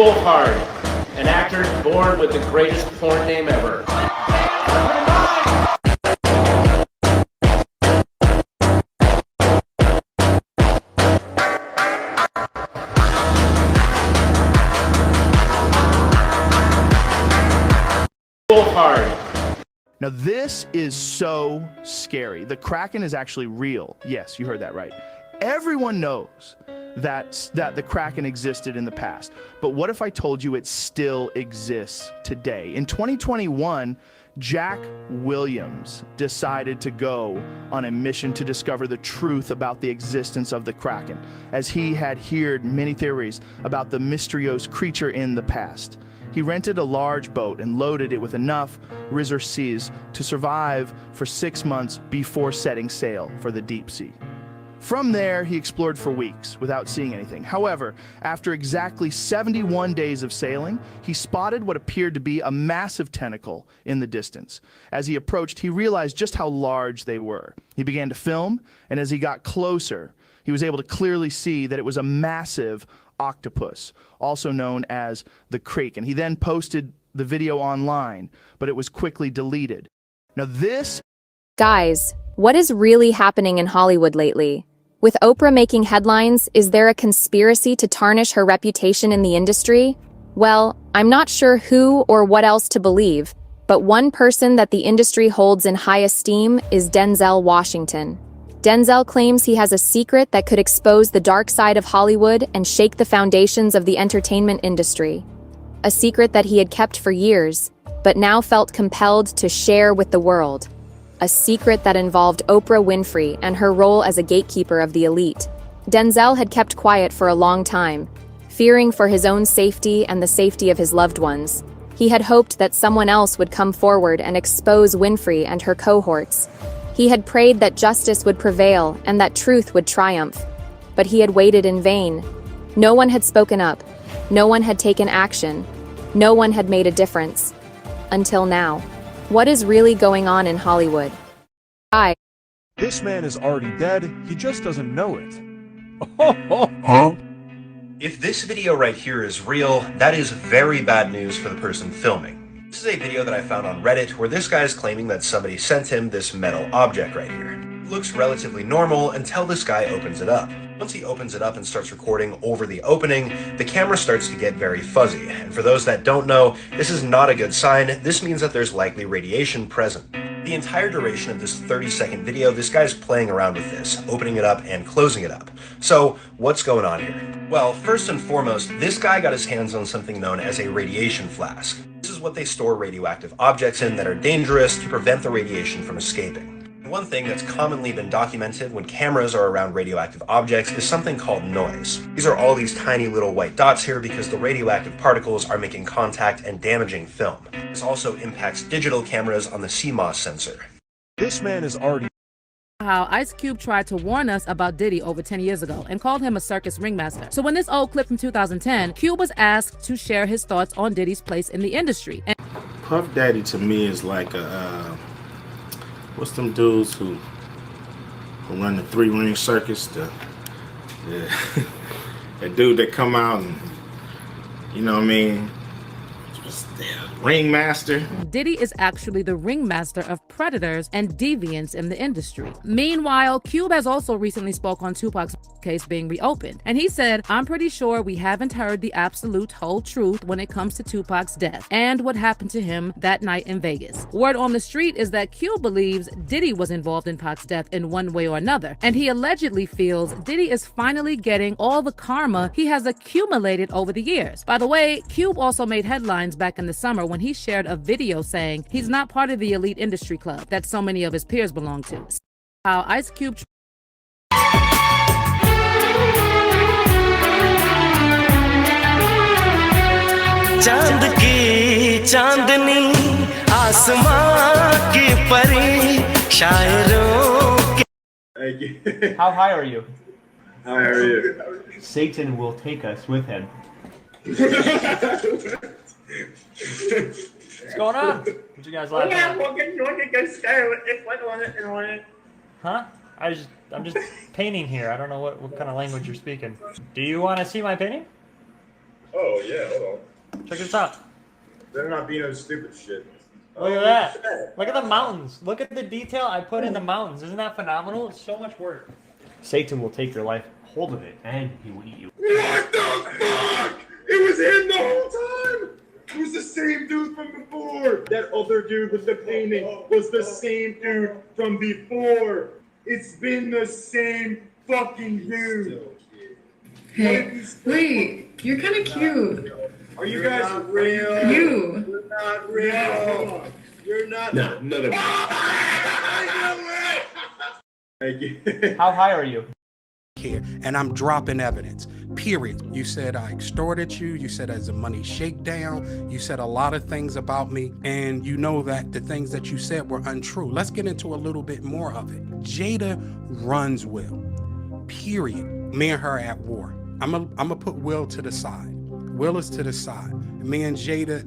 Hard, an actor born with the greatest porn name ever. Hard. Now this is so scary. The Kraken is actually real. Yes, you heard that right. Everyone knows that the Kraken existed in the past. But what if I told you it still exists today? In 2021, Jack Williams decided to go on a mission to discover the truth about the existence of the Kraken, as he had heard many theories about the mysterious creature in the past. He rented a large boat and loaded it with enough resources to survive for 6 months before setting sail for the deep sea. From there, he explored for weeks without seeing anything. However, after exactly 71 days of sailing, he spotted what appeared to be a massive tentacle in the distance. As he approached, he realized just how large they were. He began to film, and as he got closer, he was able to clearly see that it was a massive octopus, also known as the Kraken. He then posted the video online, but it was quickly deleted. Now this... Guys, what is really happening in Hollywood lately? With Oprah making headlines, is there a conspiracy to tarnish her reputation in the industry? Well, I'm not sure who or what else to believe, but one person that the industry holds in high esteem is Denzel Washington. Denzel claims he has a secret that could expose the dark side of Hollywood and shake the foundations of the entertainment industry. A secret that he had kept for years, but now felt compelled to share with the world. A secret that involved Oprah Winfrey and her role as a gatekeeper of the elite. Denzel had kept quiet for a long time, fearing for his own safety and the safety of his loved ones. He had hoped that someone else would come forward and expose Winfrey and her cohorts. He had prayed that justice would prevail and that truth would triumph. But he had waited in vain. No one had spoken up. No one had taken action. No one had made a difference. Until now. What is really going on in Hollywood? This man is already dead, he just doesn't know it. Huh? If this video right here is real, that is very bad news for the person filming. This is a video that I found on Reddit where this guy is claiming that somebody sent him this metal object right here. It looks relatively normal until this guy opens it up. Once he opens it up and starts recording over the opening, the camera starts to get very fuzzy. And for those that don't know, this is not a good sign. This means that there's likely radiation present. The entire duration of this 30-second video, this guy's playing around with this, opening it up and closing it up. So what's going on here? Well, first and foremost, this guy got his hands on something known as a radiation flask. This is what they store radioactive objects in that are dangerous to prevent the radiation from escaping. One thing that's commonly been documented when cameras are around radioactive objects is something called noise. These are all these tiny little white dots here because the radioactive particles are making contact and damaging film. This also impacts digital cameras on the CMOS sensor. This man is already... How Ice Cube tried to warn us about Diddy over 10 years ago and called him a circus ringmaster. So when this old clip from 2010, Cube was asked to share his thoughts on Diddy's place in the industry. Puff Daddy to me is like a, what's them dudes who run the 3-ring circus? The dude that come out and, you know what I mean? Just the ringmaster. Diddy is actually the ringmaster of predators and deviants in the industry. Meanwhile, Cube has also recently spoke on Tupac's case being reopened. And he said, "I'm pretty sure we haven't heard the absolute whole truth when it comes to Tupac's death and what happened to him that night in Vegas. Word on the street is that Cube believes Diddy was involved in Pac's death in one way or another. And he allegedly feels Diddy is finally getting all the karma he has accumulated over the years." By the way, Cube also made headlines back in the summer when he shared a video saying he's not part of the elite industry club that so many of his peers belong to. How Ice Cube चांद की चांदनी आसमां की परी शायरों के How high are you? How are you? Satan will take us with him. What's going on? What you guys laughing at? Huh? I'm just painting here. I don't know what kind of language you're speaking. Do you want to see my painting? Oh, yeah, hold on. Check this out. They're not being no stupid shit. Look at that. Look at the mountains. Look at the detail I put in the mountains. Isn't that phenomenal? It's so much work. Satan will take your life, hold of it, and he will eat you. What the fuck? It was him the whole time. It was the same dude from before. That other dude with the painting was the same dude from before. It's been the same fucking dude. Hey, wait, you're kind of cute. Are you guys real? You. You're not real. You're not. No, none of it. How high are you? Here, and I'm dropping evidence, period. You said I extorted you. You said as a money shakedown. You said a lot of things about me, and you know that the things that you said were untrue. Let's get into a little bit more of it. Jada runs Will, period. Me and her at war. I'm gonna put Will to the side. Will is to the side. Me and Jada,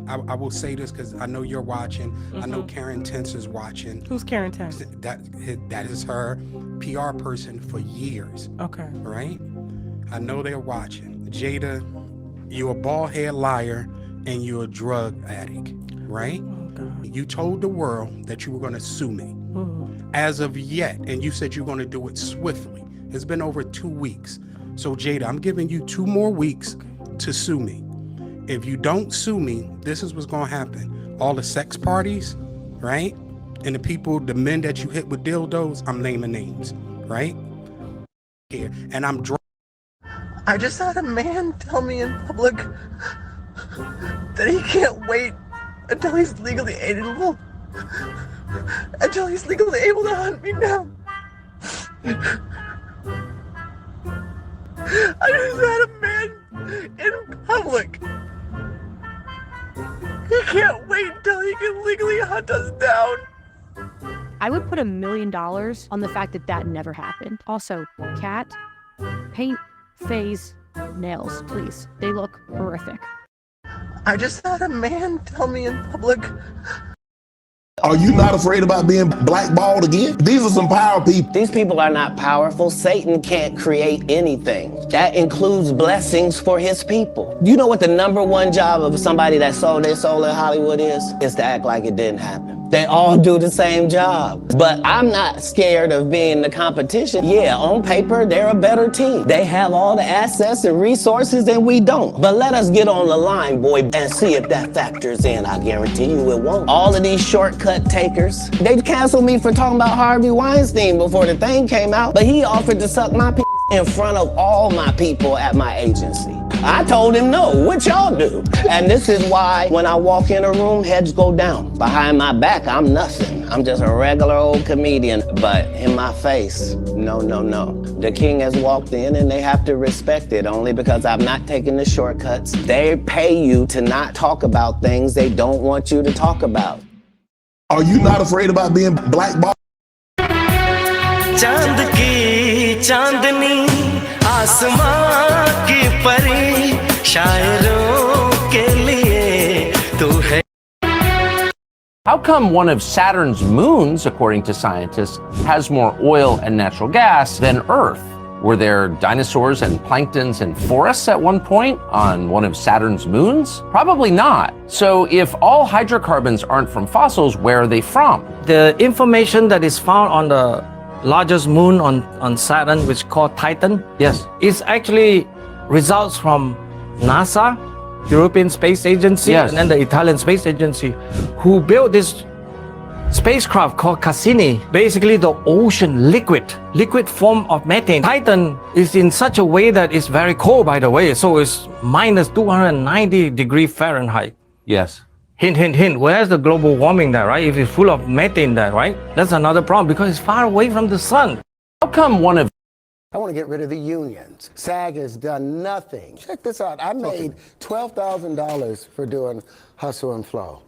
I will say this because I know you're watching. I know Karen Tense is watching. Who's Karen Tense? That is her PR person for years. Okay. Right? I know they're watching. Jada, you're a bald head liar and you're a drug addict, right? Oh, God. You told the world that you were going to sue me. Ooh. As of yet, and you said you're going to do it swiftly. It's been over 2 weeks. So Jada, I'm giving you 2 more weeks to sue me. If you don't sue me, this is what's going to happen. All the sex parties, right? And the people, the men that you hit with dildos, I'm naming names, right? Here, and I'm drunk. I just had a man tell me in public that he can't wait until he's legally able to hunt me down. I just had a man in public. He can't wait until he can legally hunt us down. I would put $1 million on the fact that that never happened. Also, cat, paint, phase, nails, please. They look horrific. I just had a man tell me in public. Are you not afraid about being blackballed again? These are some power people. These people are not powerful. Satan can't create anything. That includes blessings for his people. You know what the #1 job of somebody that sold their soul in Hollywood is? Is to act like it didn't happen. They all do the same job. But I'm not scared of being the competition. Yeah, on paper, they're a better team. They have all the assets and resources and we don't. But let us get on the line, boy, and see if that factors in. I guarantee you it won't. All of these shortcut takers, they canceled me for talking about Harvey Weinstein before the thing came out, but he offered to suck my in front of all my people at my agency. I told him no, what y'all do? And this is why when I walk in a room, heads go down. Behind my back, I'm nothing. I'm just a regular old comedian, but in my face, no, no, no. The king has walked in and they have to respect it only because I'm not taking the shortcuts. They pay you to not talk about things they don't want you to talk about. Are you not afraid about being blackballed? चांद की चांदनी आसमां की परी शायरों के लिए तू है. How come one of Saturn's moons, according to scientists, has more oil and natural gas than Earth? Were there dinosaurs and planktons and forests at one point on one of Saturn's moons? Probably not. So if all hydrocarbons aren't from fossils, where are they from? The information that is found on the largest moon on Saturn, which is called Titan, yes, is actually results from NASA, European Space Agency, yes, and then the Italian Space Agency, who built this spacecraft called Cassini. Basically the ocean liquid form of methane. Titan is in such a way that it's very cold, by the way, so it's minus 290 degrees Fahrenheit. Yes. Hint, hint, hint. Where's the global warming there, right? If it's full of methane there, right? That's another problem because it's far away from the sun. How come one of... I want to get rid of the unions. SAG has done nothing. Check this out. I made $12,000 for doing Hustle and Flow.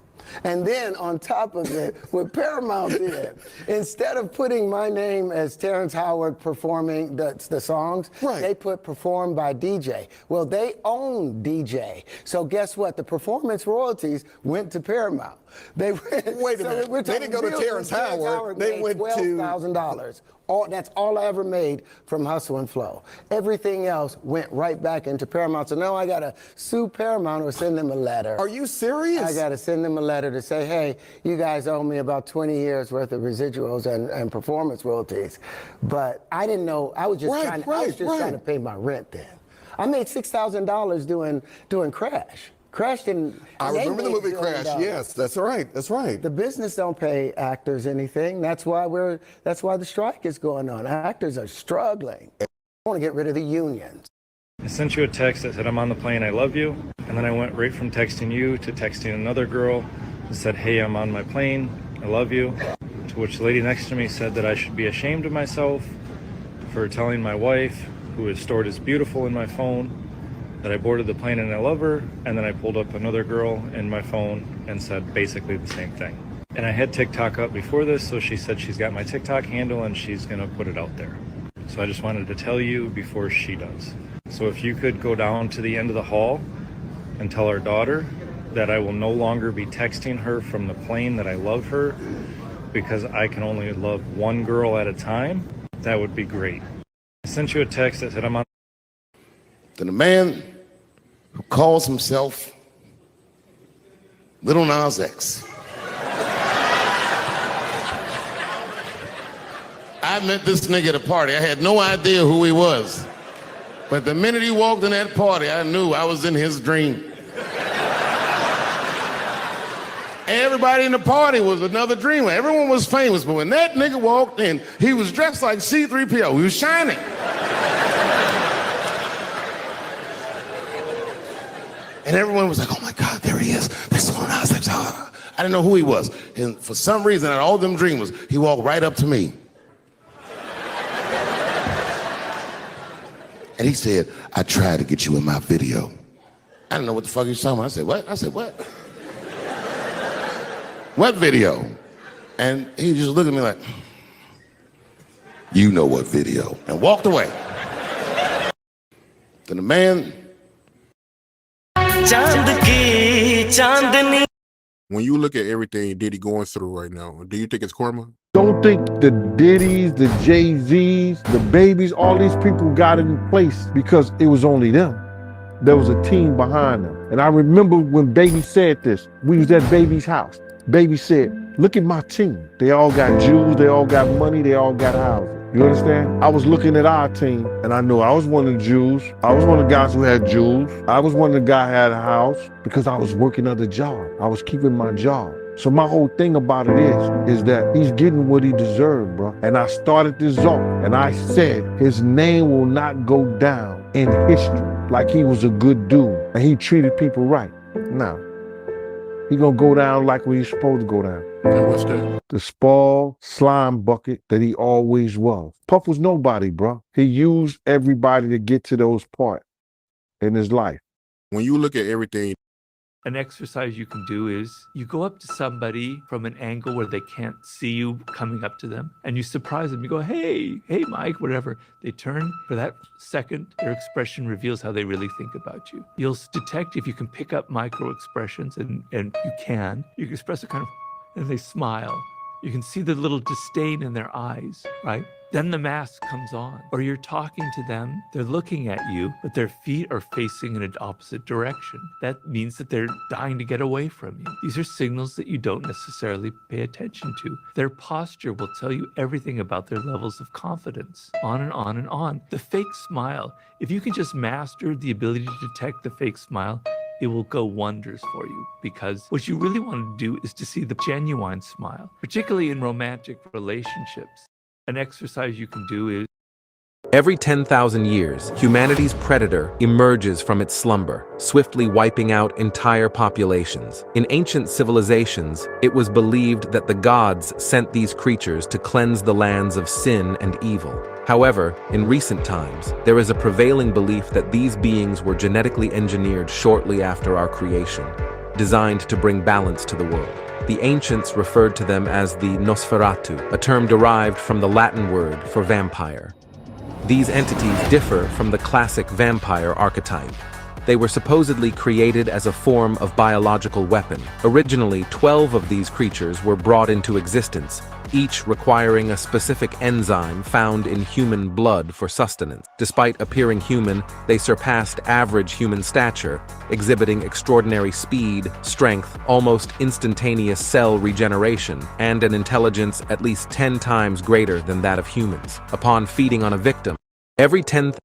And then on top of it, what Paramount did, instead of putting my name as Terrence Howard performing the songs, they put performed by DJ. Well, they own DJ. So guess what? The performance royalties went to Paramount. They went, Wait a minute. They didn't go to Terrence Howard. They went to $12,000. That's all I ever made from Hustle and Flow. Everything else went right back into Paramount. So now I gotta sue Paramount or send them a letter. Are you serious? I gotta send them a letter to say, hey, you guys owe me about 20 years worth of residuals and performance royalties. But I didn't know. I was just trying to pay my rent then. I made $6,000 doing Crash. Crash didn't. I remember the movie Crash. Yes, that's right. That's right. The business don't pay actors anything. That's why the strike is going on. Actors are struggling. I want to get rid of the unions. I sent you a text that said, I'm on the plane, I love you. And then I went right from texting you to texting another girl and said, hey, I'm on my plane, I love you. To which the lady next to me said that I should be ashamed of myself for telling my wife, who is stored as beautiful in my phone, that I boarded the plane and I love her. And then I pulled up another girl in my phone and said basically the same thing. And I had TikTok up before this, so she said she's got my TikTok handle and she's gonna put it out there. So I just wanted to tell you before she does. So if you could go down to the end of the hall and tell our daughter that I will no longer be texting her from the plane that I love her because I can only love one girl at a time, that would be great. I sent you a text that said I'm on. Then a man who calls himself Little Nas X. I met this nigga at a party. I had no idea who he was. But the minute he walked in that party, I knew I was in his dream. Everybody in the party was another dreamer. Everyone was famous, but when that nigga walked in, he was dressed like C-3PO. He was shining. And everyone was like, oh my God, there he is. That's one. I was like, oh. I didn't know who he was. And for some reason, out of all them dreamers, he walked right up to me. And he said, I tried to get you in my video. I didn't know what the fuck he was talking about. I said, what? I said, what? What video? And he just looked at me like, you know what video, and walked away. Then the man. When you look at everything Diddy going through right now, do you think it's karma? Don't think the Diddy's, the Jay-Z's, the Babies, all these people got it in place because it was only them. There was a team behind them. And I remember when Baby said this, we was at Baby's house. Baby said, look at my team. They all got jewels, they all got money, they all got houses. You understand? I was looking at our team and I knew I was one of the Jews. I was one of the guys who had jewels. I was one of the guys who had a house because I was working other job. I was keeping my job. So my whole thing about it is that he's getting what he deserved, bro. And I started this off and I said his name will not go down in history like he was a good dude and he treated people right. Now, he gonna go down like what he's supposed to go down. And what's that? The spoiled slime bucket that he always was. Puff was nobody, bro. He used everybody to get to those parts in his life. When you look at everything, an exercise you can do is you go up to somebody from an angle where they can't see you coming up to them and you surprise them. You go, hey, Mike, whatever. They turn for that second. Their expression reveals how they really think about you. You'll detect if you can pick up micro expressions and you can express a kind of, and they smile. You can see the little disdain in their eyes, right? Then the mask comes on, or you're talking to them, they're looking at you, but their feet are facing in an opposite direction. That means that they're dying to get away from you. These are signals that you don't necessarily pay attention to. Their posture will tell you everything about their levels of confidence, on and on and on. The fake smile, if you can just master the ability to detect the fake smile, it will go wonders for you, because what you really want to do is to see the genuine smile, particularly in romantic relationships. An exercise you can do is every 10,000 years, humanity's predator emerges from its slumber, swiftly wiping out entire populations. In ancient civilizations, it was believed that the gods sent these creatures to cleanse the lands of sin and evil. However, in recent times, there is a prevailing belief that these beings were genetically engineered shortly after our creation, designed to bring balance to the world. The ancients referred to them as the Nosferatu, a term derived from the Latin word for vampire. These entities differ from the classic vampire archetype. They were supposedly created as a form of biological weapon. Originally, 12 of these creatures were brought into existence, each requiring a specific enzyme found in human blood for sustenance. Despite appearing human, they surpassed average human stature, exhibiting extraordinary speed, strength, almost instantaneous cell regeneration, and an intelligence at least 10 times greater than that of humans. Upon feeding on a victim, every 10th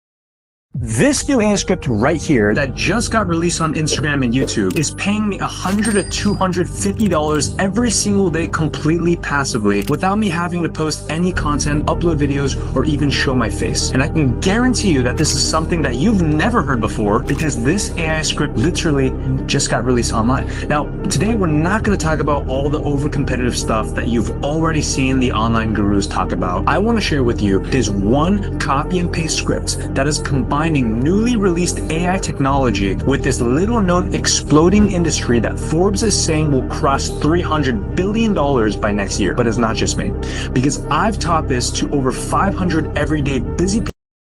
This new AI script right here that just got released on Instagram and YouTube is paying me $100 to $250 every single day completely passively without me having to post any content, upload videos, or even show my face. And I can guarantee you that this is something that you've never heard before because this AI script literally just got released online. Now, today we're not going to talk about all the over-competitive stuff that you've already seen the online gurus talk about. I want to share with you this one copy and paste script that is combined newly released AI technology with this little known exploding industry that Forbes is saying will cross $300 billion by next year. But it's not just me, because I've taught this to over 500 everyday busy people.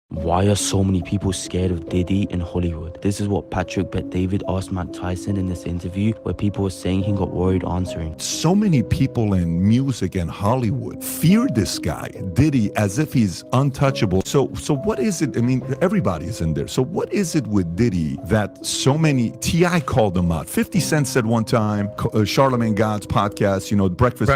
Why are so many people scared of Diddy in Hollywood? This is what Patrick Bet-David asked Matt Tyson in this interview, where people were saying he got worried answering. So many people in music and Hollywood fear this guy, Diddy, as if he's untouchable. So what is it? I mean, everybody's in there. So what is it with Diddy that so many, T.I. called him out. 50 Cent said one time, Charlamagne God's podcast, you know, Breakfast,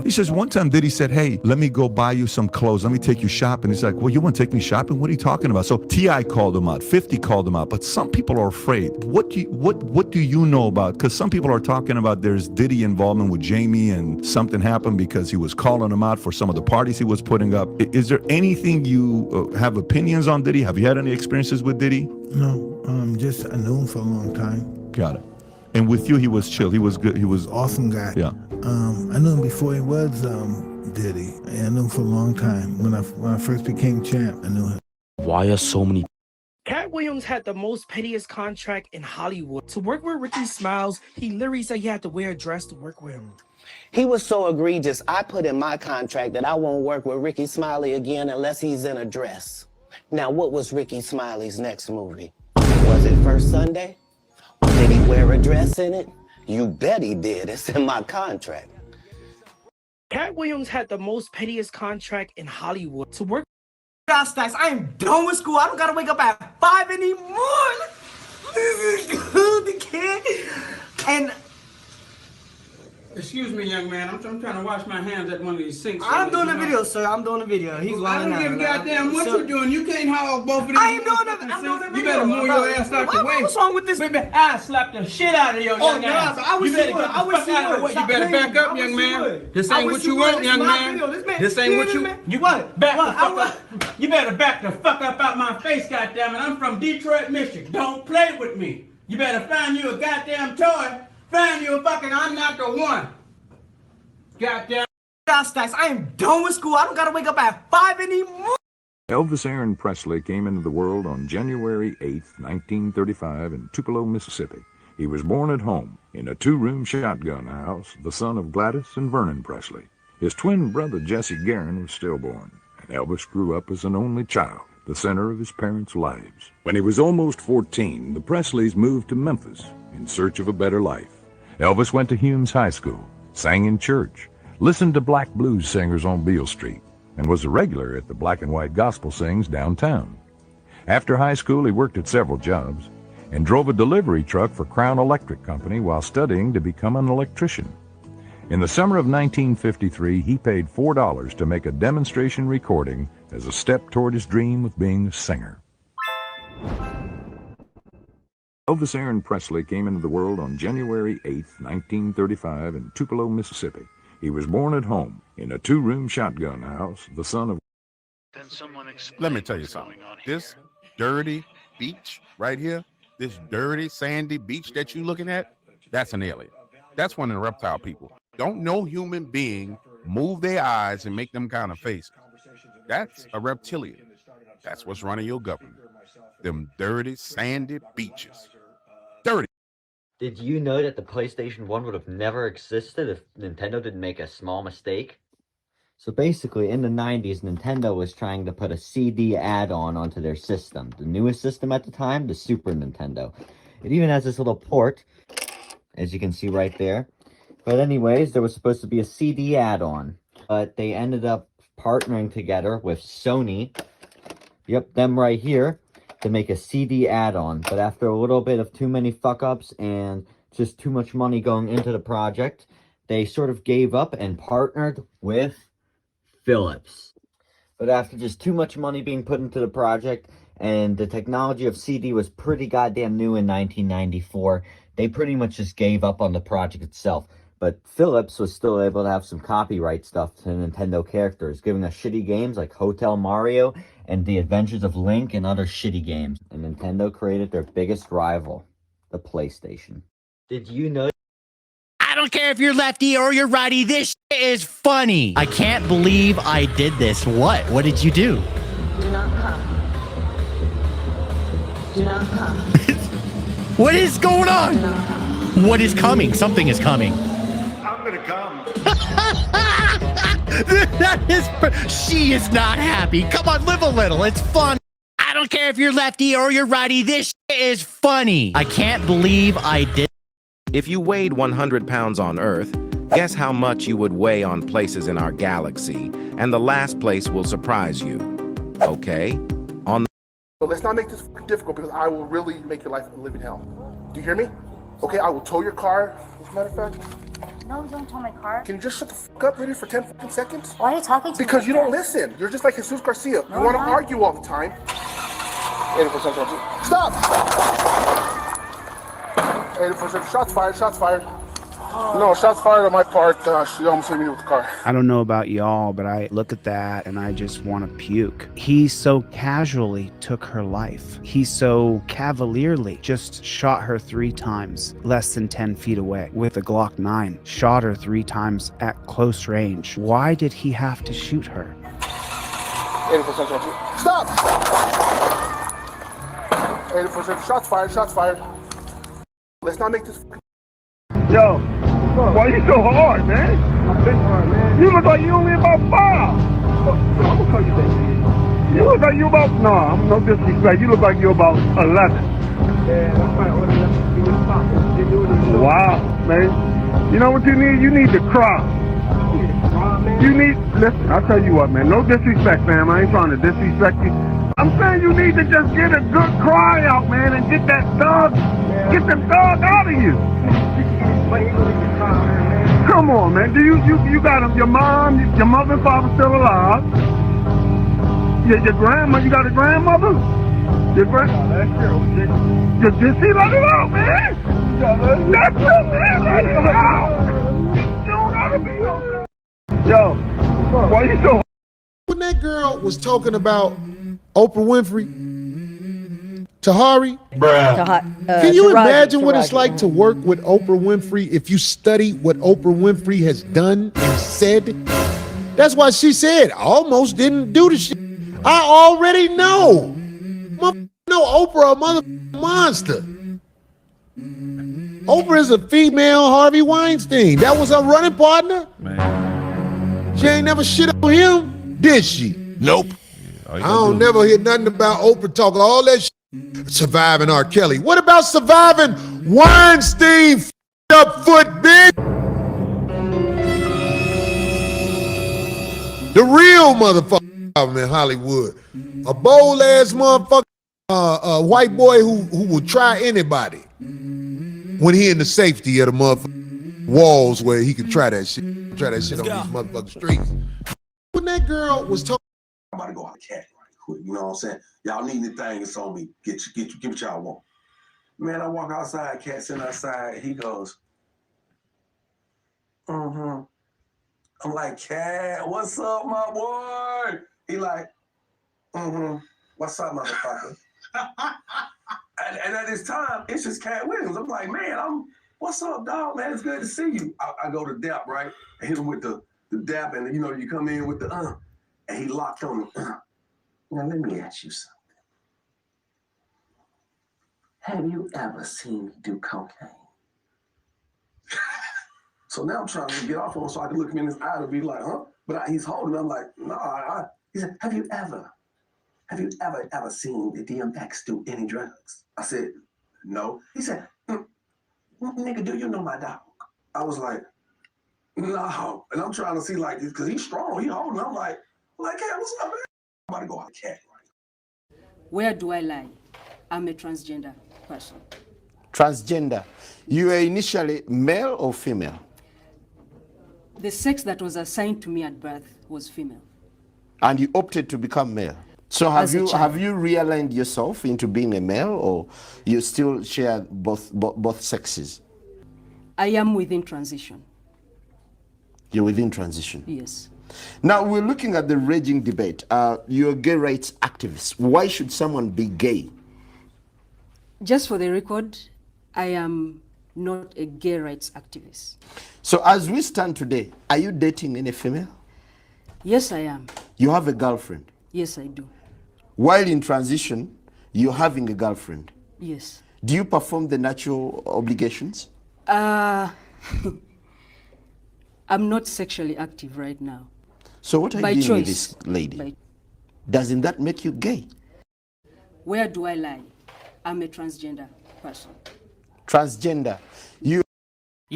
he says one time Diddy said, hey, let me go buy you some clothes. Let me take you shopping. He's like, well, you want to take me shopping? What are you talking about? So T.I. called him out, 50 called him out, but some people are afraid. What do you know about? Because some people are talking about there's Diddy involvement with Jamie and something happened because he was calling him out for some of the parties he was putting up. Is there anything you have opinions on Diddy? Have you had any experiences with Diddy? No, just I knew him for a long time. Got it. And with you, he was chill. He was good. He was Awesome guy. Yeah. I knew him before he was Diddy. And I knew him for a long time. When I first became champ, I knew him. Why are so many Cat Williams had the most pettiest contract in Hollywood. To work with Ricky Smiles, he literally said he had to wear a dress to work with him. He was so egregious, I put in my contract that I won't work with Ricky Smiley again unless he's in a dress. Now, what was Ricky Smiley's next movie? Was it First Sunday? Did he wear a dress in it? You bet he did. It's in my contract. Cat Williams had the most pettiest contract in Hollywood. To work Stacks, I am done with school. I don't gotta wake up at 5 anymore. The kid. And excuse me, young man. I'm trying to wash my hands at one of these sinks. I'm doing a video, sir. I'm doing a video. He's lying out. I don't give a goddamn what you're doing. You can't haul both of these. I ain't doing nothing. I'm doing a video. You better move your ass out the way. What's wrong with this? Baby, I slapped the shit out of your young ass. I wish you would. I wish you would. You better back up, young man. This ain't what you want, young man. This ain't what you. You what? Back the fuck up. You better back the fuck up out my face, goddammit. I'm from Detroit, Michigan. Don't play with me. You better find you a goddamn toy. Find you a fucking. I'm not the one. Goddamn. Stacks, I am done with school. I don't gotta wake up at 5 anymore. Elvis Aaron Presley came into the world on January 8, 1935 in Tupelo, Mississippi. He was born at home in a two-room shotgun house, the son of Gladys and Vernon Presley. His twin brother Jesse Guerin was stillborn, and Elvis grew up as an only child, the center of his parents' lives. When he was almost 14, the Presleys moved to Memphis in search of a better life. Elvis went to Humes High School, sang in church, listened to black blues singers on Beale Street, and was a regular at the black and white gospel sings downtown. After high school, he worked at several jobs and drove a delivery truck for Crown Electric Company while studying to become an electrician. In the summer of 1953, he paid $4 to make a demonstration recording as a step toward his dream of being a singer. Elvis Aaron Presley came into the world on January 8, 1935 in Tupelo, Mississippi. He was born at home in a two-room shotgun house, the son of... Let me tell you something. This dirty beach right here, this dirty, sandy beach that you're looking at, that's an alien. That's one of the reptile people. Don't no human being move their eyes and make them kind of faces. That's a reptilian. That's what's running your government. Them dirty, sandy beaches. Dirty. Did you know that the PlayStation 1 would have never existed if Nintendo didn't make a small mistake? So basically, in the 90s, Nintendo was trying to put a CD add-on onto their system. The newest system at the time, the Super Nintendo. It even has this little port, as you can see right there. But anyways, there was supposed to be a CD add-on. But they ended up partnering together with Sony. Yep, them right here. To make a CD add-on. But after a little bit of too many fuck-ups and just too much money going into the project, they sort of gave up and partnered with Philips. But after just too much money being put into the project, and the technology of CD was pretty goddamn new in 1994, they pretty much just gave up on the project itself. But Philips was still able to have some copyright stuff to Nintendo characters, giving us shitty games like Hotel Mario and The Adventures of Link and other shitty games. And Nintendo created their biggest rival, the PlayStation. Did you know? I don't care if you're lefty or you're righty, this shit is funny. I can't believe I did this. What? What did you do? Do not come. Do not come. What is going on? What is coming? Something is coming. I'm gonna come. That is, she is not happy. Come on, live a little. It's fun. I don't care if you're lefty or you're righty. This shit is funny. I can't believe I did. If you weighed 100 pounds on Earth, guess how much you would weigh on places in our galaxy, and the last place will surprise you. Okay? On the But let's not make this difficult because I will really make your life a living hell. Do you hear me? Okay, I will tow your car. As a matter of fact, No, don't tow my car. can you just shut the fuck up, lady, for 10 fucking seconds? Why are you talking to me? Because you like don't that? listen. You're just like Jesus Garcia. No, You want to I'm not. argue all the time. 80% Stop! 80% shots fired, shots fired. No, shots fired on my part. She almost hit me with the car. I don't know about y'all, but I look at that and I just want to puke. He so casually took her life. He so cavalierly just shot her 3 times, less than 10 feet away, with a Glock 9. Shot her 3 times at close range. Why did he have to shoot her? 80% Stop! 80% shots fired, shots fired. Let's not make this. Yo, why you so hard, man? I'm big hard, man. You look like you only about 5. I'm gonna call you baby. You look like you about, no disrespect. You look like you're about 11. Yeah, that's right. Wow, man. You know what you need? You need to cry. You need, listen, I'll tell you what, man. No disrespect, fam. I ain't trying to disrespect you. I'm saying you need to just get a good cry out, man, and get that thug, get the thug out of you. Come on, man. You got your mom, your mother and father still alive. Your grandma, you got a grandmother? Your grandma. Just see, let it out, man. That's it, man. Let it out. You don't gotta be okay. Yo, why you so? When that girl was talking about Oprah Winfrey, Tahari, can you imagine what it's like to work with Oprah Winfrey if you study what Oprah Winfrey has done and said? That's why she said, I almost didn't do the shit. I already know. Oprah a mother monster. Oprah is a female Harvey Weinstein. That was her running partner. She ain't never shit on him, did she? Nope. I don't never hear nothing about Oprah talking all that shit. Surviving R. Kelly. What about surviving Weinstein up foot, bitch? The real motherfucker in Hollywood. A bold ass motherfucker, a white boy who will try anybody when he in the safety of the motherfucking walls where he can try that shit. Try that shit on these motherfucking streets. When that girl was talking, I'm about to go out the cat right quick. You know what I'm saying? Y'all need anything, it's on me. Get what y'all want. Man, I walk outside, Cat's sitting outside. He goes, I'm like, Cat, what's up, my boy? He like, what's up, motherfucker? and at this time, it's just Cat Williams. I'm like, man, what's up, dog, man? It's good to see you. I go to Dap, right? I hit him with the Dap, and you come in with the and he locked on the Now, let me ask you something. Have you ever seen me do cocaine? So now I'm trying to get off on him so I can look him in his eye to be like, huh? But he's holding me. I'm like, no. He said, have you ever seen the DMX do any drugs? I said, no. He said, nigga, do you know my dog? I was like, no. And I'm trying to see, like, because he's strong. He holding. I'm like, hey, what's up, man? I'm about to go out cat. Where do I lie? I'm a transgender person. Transgender. You were initially male or female? The sex that was assigned to me at birth was female. And you opted to become male. So have you realigned yourself into being a male, or you still share both sexes? I am within transition. You're within transition? Yes. Now we're looking at the raging debate. You're a gay rights activist. Why should someone be gay? Just for the record, I am not a gay rights activist. So as we stand today, are you dating any female? Yes, I am. You have a girlfriend? Yes, I do. While in transition, you're having a girlfriend? Yes. Do you perform the natural obligations? I'm not sexually active right now. So what are you doing with this lady? Doesn't that make you gay? Where do I lie? I'm a transgender person. Transgender. You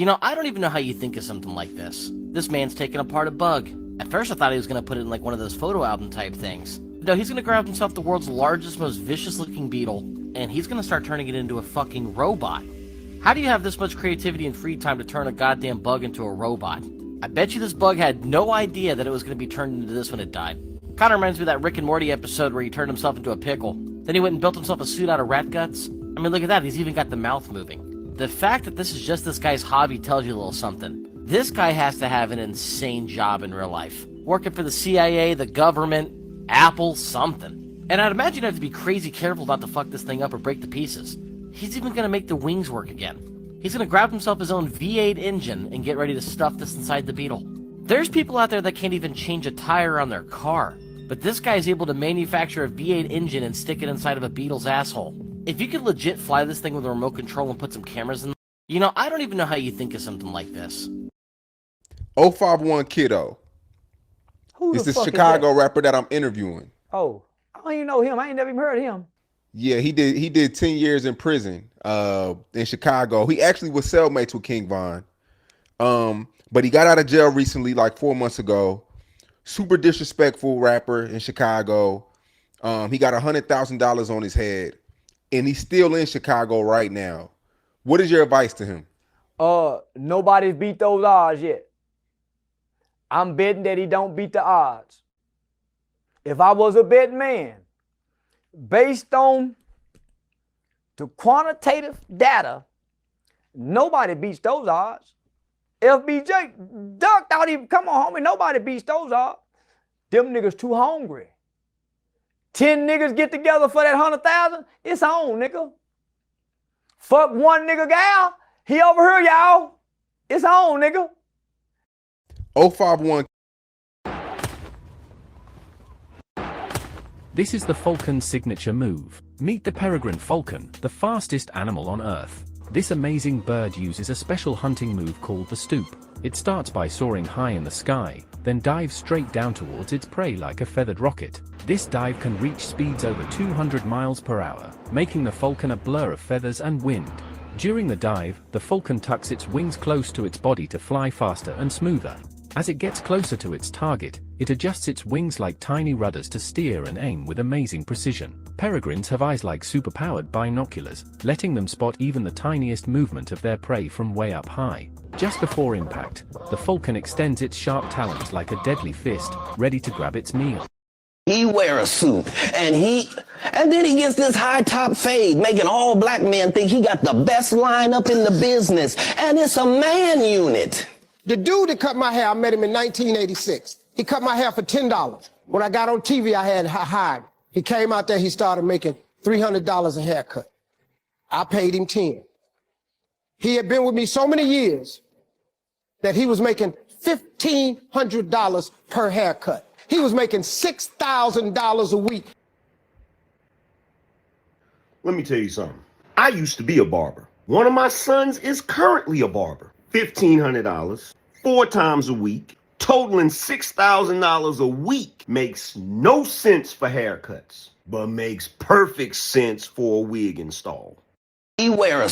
know, I don't even know how you think of something like this. This man's taking apart a bug. At first I thought he was going to put it in like one of those photo album type things. No, he's going to grab himself the world's largest, most vicious looking beetle, and he's going to start turning it into a fucking robot. How do you have this much creativity and free time to turn a goddamn bug into a robot? I bet you this bug had no idea that it was going to be turned into this when it died. Kinda reminds me of that Rick and Morty episode where he turned himself into a pickle. Then he went and built himself a suit out of rat guts. I mean, look at that, he's even got the mouth moving. The fact that this is just this guy's hobby tells you a little something. This guy has to have an insane job in real life. Working for the CIA, the government, Apple, something. And I'd imagine you have to be crazy careful not to fuck this thing up or break the pieces. He's even gonna make the wings work again. He's gonna grab himself his own V8 engine and get ready to stuff this inside the Beetle. There's people out there that can't even change a tire on their car. But this guy is able to manufacture a V8 engine and stick it inside of a Beetle's asshole. If you could legit fly this thing with a remote control and put some cameras in, you know, I don't even know how you think of something like this. 051 Kiddo. Who It's the this fuck is Chicago that? rapper that I'm interviewing. Oh, I don't even know him. I ain't never even heard of him. Yeah, he did 10 years in prison in Chicago. He actually was cellmates with King Von. But he got out of jail recently, like 4 months ago. Super disrespectful rapper in Chicago. He got $100,000 on his head, and he's still in Chicago right now. What is your advice to him? Nobody's beat those odds yet. I'm betting that he don't beat the odds. If I was a betting man, based on the quantitative data, nobody beats those odds. FBJ, Duck thought he, come on, homie, nobody beats those odds. Them niggas too hungry. 10 niggas get together for that 100,000, it's on, nigga. Fuck one nigga gal, he over here, y'all. It's on, nigga. 051. This is the Falcon's signature move. Meet the peregrine falcon, the fastest animal on Earth. This amazing bird uses a special hunting move called the stoop. It starts by soaring high in the sky, then dives straight down towards its prey like a feathered rocket. This dive can reach speeds over 200 miles per hour, making the falcon a blur of feathers and wind. During the dive, the falcon tucks its wings close to its body to fly faster and smoother. As it gets closer to its target, it adjusts its wings like tiny rudders to steer and aim with amazing precision. Peregrines have eyes like superpowered binoculars, letting them spot even the tiniest movement of their prey from way up high. Just before impact, the falcon extends its sharp talons like a deadly fist, ready to grab its meal. He wear a suit, and then he gets this high top fade, making all black men think he got the best lineup in the business, and it's a man unit. The dude that cut my hair, I met him in 1986. He cut my hair for $10. When I got on TV, I had hired. He came out there, he started making $300 a haircut. I paid him 10. He had been with me so many years that he was making $1,500 per haircut. He was making $6,000 a week. Let me tell you something. I used to be a barber. One of my sons is currently a barber. $1,500, 4 times a week, totaling $6,000 a week makes no sense for haircuts, but makes perfect sense for a wig install. You wear a